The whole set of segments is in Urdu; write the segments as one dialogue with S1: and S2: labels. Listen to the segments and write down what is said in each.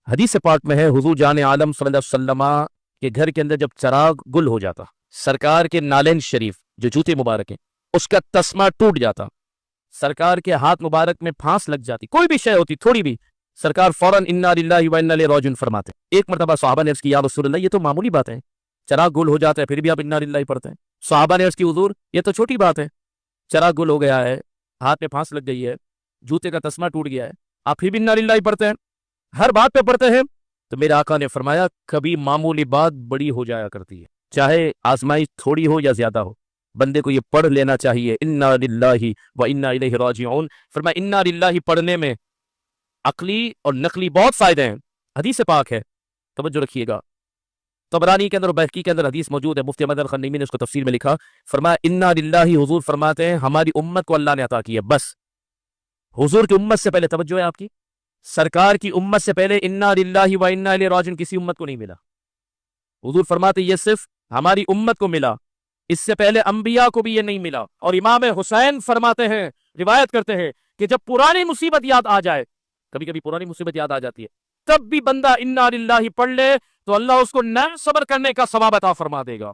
S1: حدیث پاک میں ہے حضور جان عالم صلی اللہ علیہ وسلم کے گھر کے اندر جب چراغ گل ہو جاتا، سرکار کے نالین شریف جو جوتے مبارک ہیں اس کا تسمہ ٹوٹ جاتا، سرکار کے ہاتھ مبارک میں پھانس لگ جاتی، کوئی بھی شے ہوتی تھوڑی بھی، سرکار فوراً انا للہ و انا الیہ راجعون فرماتے۔ ایک مرتبہ صحابہ نے عرض کی یا رسول اللہ یہ تو معمولی بات ہے، چراغ گل ہو جاتا ہے پھر بھی آپ انا للہ پڑھتے ہیں۔ صحابہ نے عرض کی حضور یہ تو چھوٹی بات ہے، چراغ گل ہو گیا ہے، ہاتھ میں پھانس لگ گئی ہے، جوتے کا تسمہ ٹوٹ گیا ہے، آپ پھر بھی انا للہ پڑھتے ہیں، ہر بات پہ پڑھتے ہیں۔ تو میرے آقا نے فرمایا کبھی معمولی بات بڑی ہو جایا کرتی ہے، چاہے آزمائش تھوڑی ہو یا زیادہ ہو، بندے کو یہ پڑھ لینا چاہیے انا للہ و انا الیہ راجعون۔ فرمایا انا للہ پڑھنے میں عقلی اور نقلی بہت فائدے ہیں، حدیث پاک ہے، توجہ رکھیے گا، طبرانی کے اندر اور بہقی کے اندر حدیث موجود ہے، مفتی احمد الخنیمی نے اس کو تفسیر میں لکھا، فرمایا انا للہ حضور فرماتے ہیں ہماری امت کو اللہ نے عطا کی ہے، بس حضور کی امت سے پہلے توجہ ہے آپ کی، سرکار کی امت سے پہلے انا للہ و انا الیہ راجعون کسی امت کو نہیں ملا۔ حضور فرماتے یہ صرف ہماری امت کو ملا، اس سے پہلے انبیاء کو بھی یہ نہیں ملا۔ اور امام حسین فرماتے ہیں، روایت کرتے ہیں کہ جب پرانی مصیبت یاد آ جائے، کبھی کبھی پرانی مصیبت یاد آ جاتی ہے، تب بھی بندہ انا للہ پڑھ لے تو اللہ اس کو نرم صبر کرنے کا ثواب عطا فرما دے گا۔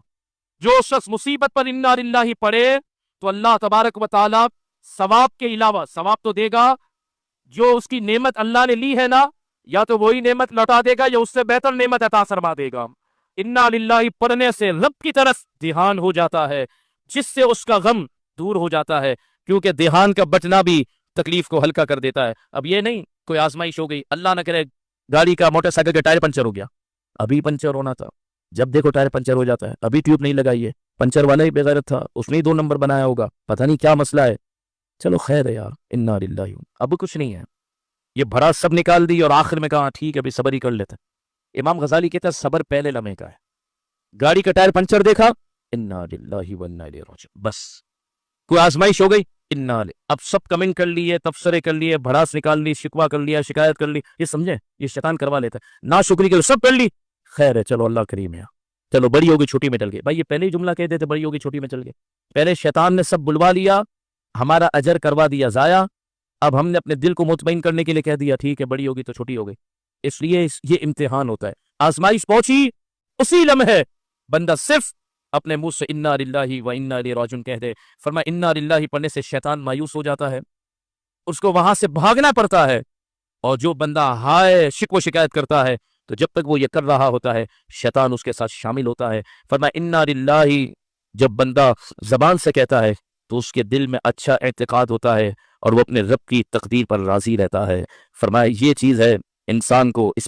S1: جو شخص مصیبت پر انا للہ پڑھے تو اللہ تبارک و تعالی ثواب کے علاوہ ثواب تو دے گا، جو اس کی نعمت اللہ نے لی ہے نا، یا تو وہی نعمت لوٹا دے گا یا اس سے بہتر نعمت عطا فرما دے گا۔ انا للہ پڑھنے سے رب کی طرف دھیان ہو جاتا ہے، جس سے اس کا غم دور ہو جاتا ہے، کیونکہ دھیان کا بٹنا بھی تکلیف کو ہلکا کر دیتا ہے۔ اب یہ نہیں کوئی آزمائش ہو گئی، اللہ نہ کرے گاڑی کا موٹر سائیکل کا ٹائر پنچر ہو گیا، ابھی پنچر ہونا تھا، جب دیکھو ٹائر پنچر ہو جاتا ہے، ابھی ٹیوب نہیں لگائی ہے، پنچر والا ہی بغیرت تھا، اس نے ہی 2 نمبر بنایا ہوگا، پتہ نہیں کیا مسئلہ ہے، چلو خیر ہے یار انا للہ، اب کچھ نہیں ہے، یہ بھرا سب نکال دی اور آخر میں کہا ٹھیک ہے ابھی صبر ہی کر لیتے۔ امام غزالی کہتا ہے صبر پہلے لمحے کا ہے، گاڑی کا ٹائر پنچر دیکھا انا للہ و انا الیہ راجعون، بس کوئی آزمائش ہو گئی انا للہ، اب سب کمنٹ کر لیے، تبصرے کر لیے، بھڑاس نکال لی، شکوہ کر لیا، شکایت کر لی، یہ سمجھے یہ شیطان کروا لیتا ہے، ناشکری کے سب کر لی، خیر ہے چلو اللہ کریم ہے، چلو بڑی ہوگی چھوٹی میں چل گئے۔ بھائی یہ پہلے ہی جملہ کہہ دیتے بڑی ہوگی چھوٹی میں چل گئے، پہلے شیطان نے سب بلوا لیا، ہمارا اجر کروا دیا ضائع، اب ہم نے اپنے دل کو مطمئن کرنے کے لیے کہہ دیا ٹھیک ہے بڑی ہوگی تو چھوٹی ہو گئی۔ اس لیے یہ امتحان ہوتا ہے، آزمائش پہنچی اسی لمحے بندہ صرف اپنے منہ سے انا للہ و انا الیہ راجعون کہہ دے۔ فرمایا انا للہ پڑھنے سے شیطان مایوس ہو جاتا ہے، اس کو وہاں سے بھاگنا پڑتا ہے، اور جو بندہ ہائے شکوہ شکایت کرتا ہے تو جب تک وہ یہ کر رہا ہوتا ہے شیطان اس کے ساتھ شامل ہوتا ہے۔ فرمایا انا للہ جب بندہ زبان سے کہتا ہے تو اس کے دل میں اچھا اعتقاد ہوتا ہے اور وہ اپنے رب کی تقدیر پر راضی رہتا ہے۔ فرمایا یہ چیز ہے انسان کو اس